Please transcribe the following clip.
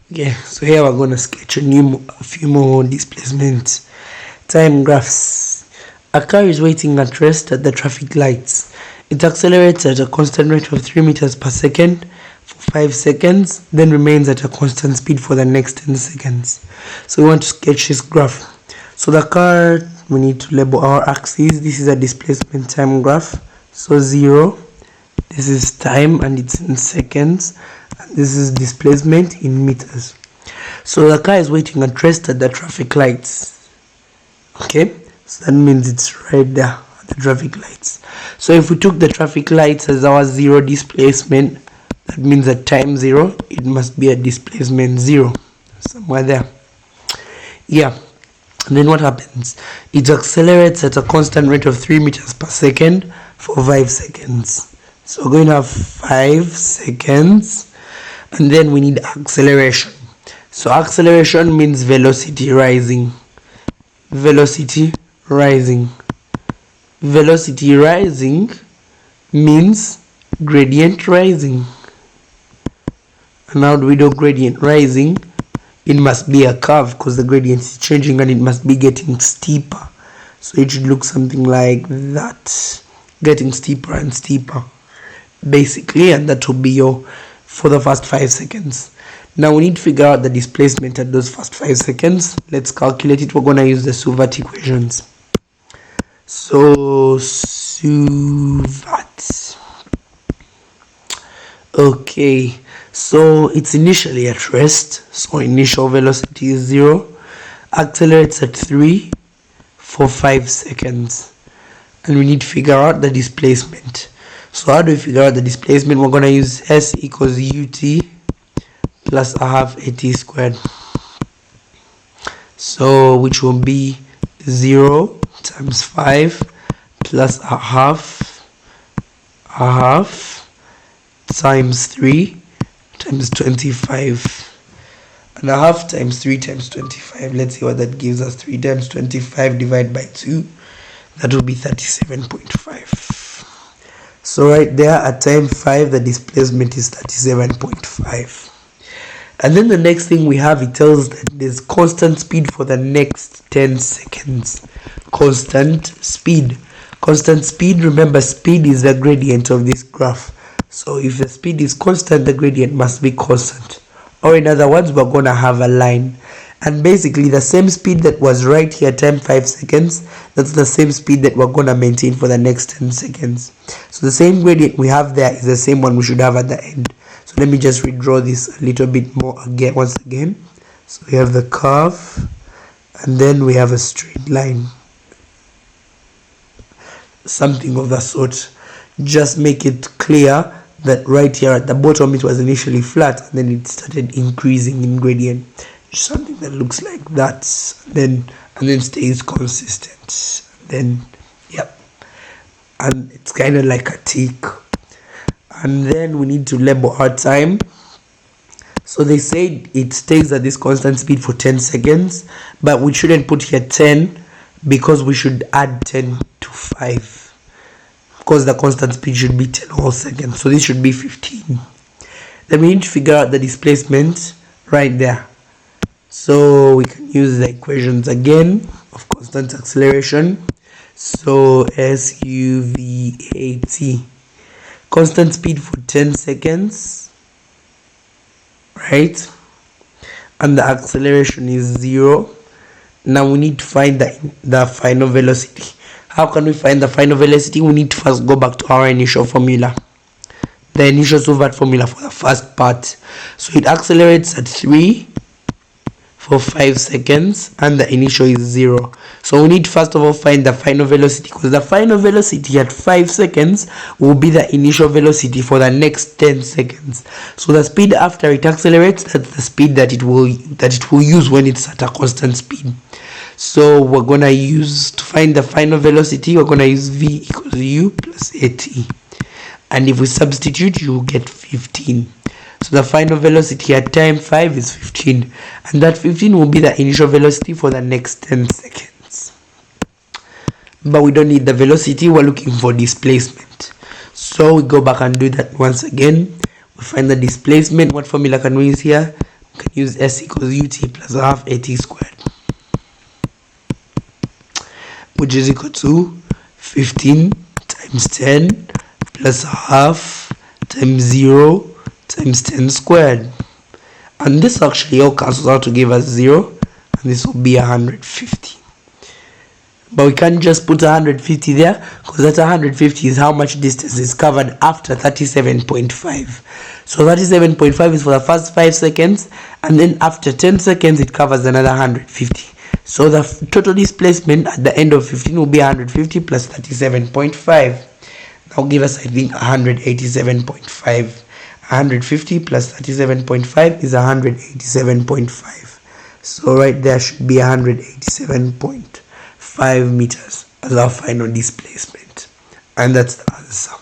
Okay, so here we're going to sketch a few more displacement time graphs. A car is waiting at rest at the traffic lights. It accelerates at a constant rate of 3 meters per second for 5 seconds, then remains at a constant speed for the next 10 seconds. So we want to sketch this graph. So the car, we need to label our axis. This is a displacement time graph. So 0, this is time and it's in seconds. And this is displacement in meters. So the car is waiting at rest at the traffic lights. Okay, so that means it's right there at the traffic lights. So if we took the traffic lights as our 0 displacement, that means at time 0 it must be a displacement 0 somewhere there. Yeah, and then what happens? It accelerates at a constant rate of 3 meters per second for 5 seconds. So we're going to have 5 seconds, and then we need acceleration. So acceleration means velocity rising. Velocity rising. Velocity rising means gradient rising. And how do we do gradient rising? It must be a curve because the gradient is changing and it must be getting steeper. So it should look something like that, getting steeper and steeper basically, and that will be your for the first 5 seconds. Now we need to figure out the displacement at those first 5 seconds. Let's calculate it. We're going to use the Suvat equations. So Suvat, okay, so it's initially at rest, so initial velocity is 0, accelerates at 3 for 5 seconds, and we need to figure out the displacement. So how do we figure out the displacement? We're going to use S equals ut plus a half at squared. So which will be 0 times 5 plus a half times 3 times 25. And a half times 3 times 25. Let's see what that gives us. 3 times 25 divided by 2. That will be 37.5. So right there at time 5 the displacement is 37.5. And then the next thing we have, it tells that there's constant speed for the next 10 seconds. Constant speed. Constant speed, remember speed is the gradient of this graph. So if the speed is constant, the gradient must be constant. Or in other words, we're going to have a line. And basically the same speed that was right here, time 5 seconds, that's the same speed that we're going to maintain for the next 10 seconds. So the same gradient we have there is the same one we should have at the end. So let me just redraw this a little bit more again, once again. So we have the curve, and then we have a straight line. Something of that sort. Just make it clear that right here at the bottom it was initially flat, and then it started increasing in gradient. Something that looks like that, and then stays consistent. Then, yep, and it's kind of like a tick. And then we need to label our time. So they said it stays at this constant speed for 10 seconds, but we shouldn't put here 10 because we should add 10 to 5 because the constant speed should be 10 whole seconds. So this should be 15. Then we need to figure out the displacement right there. So we can use the equations again of constant acceleration. So SUVAT, constant speed for 10 seconds, right? And the acceleration is 0. Now we need to find the final velocity. How can we find the final velocity? We need to first go back to our initial formula. The initial Suvat formula for the first part. So it accelerates at 3 for 5 seconds and the initial is 0. So we need to first of all find the final velocity, because the final velocity at 5 seconds will be the initial velocity for the next 10 seconds. So the speed after it accelerates, that's the speed that it will use when it's at a constant speed. So we're going to use, to find the final velocity, we're going to use V equals U plus AT. And if we substitute, you will get 15. So the final velocity at time 5 is 15, and that 15 will be the initial velocity for the next 10 seconds. But we don't need the velocity, we're looking for displacement. So we go back and do that once again. We find the displacement. What formula can we use here? you can use S equals UT plus half AT squared, which is equal to 15 times 10 plus half times 0 times 10 squared. And this actually all cancels out to give us 0, and this will be 150. But we can't just put 150 there, because that 150 is how much distance is covered after 37.5. So 37.5 is for the first 5 seconds, and then after 10 seconds it covers another 150. So the total displacement at the end of 15 will be 150 plus 37.5. That will give us, I think, 187.5. 150 plus 37.5 is 187.5. So right there should be 187.5 meters as our final displacement. And that's the answer.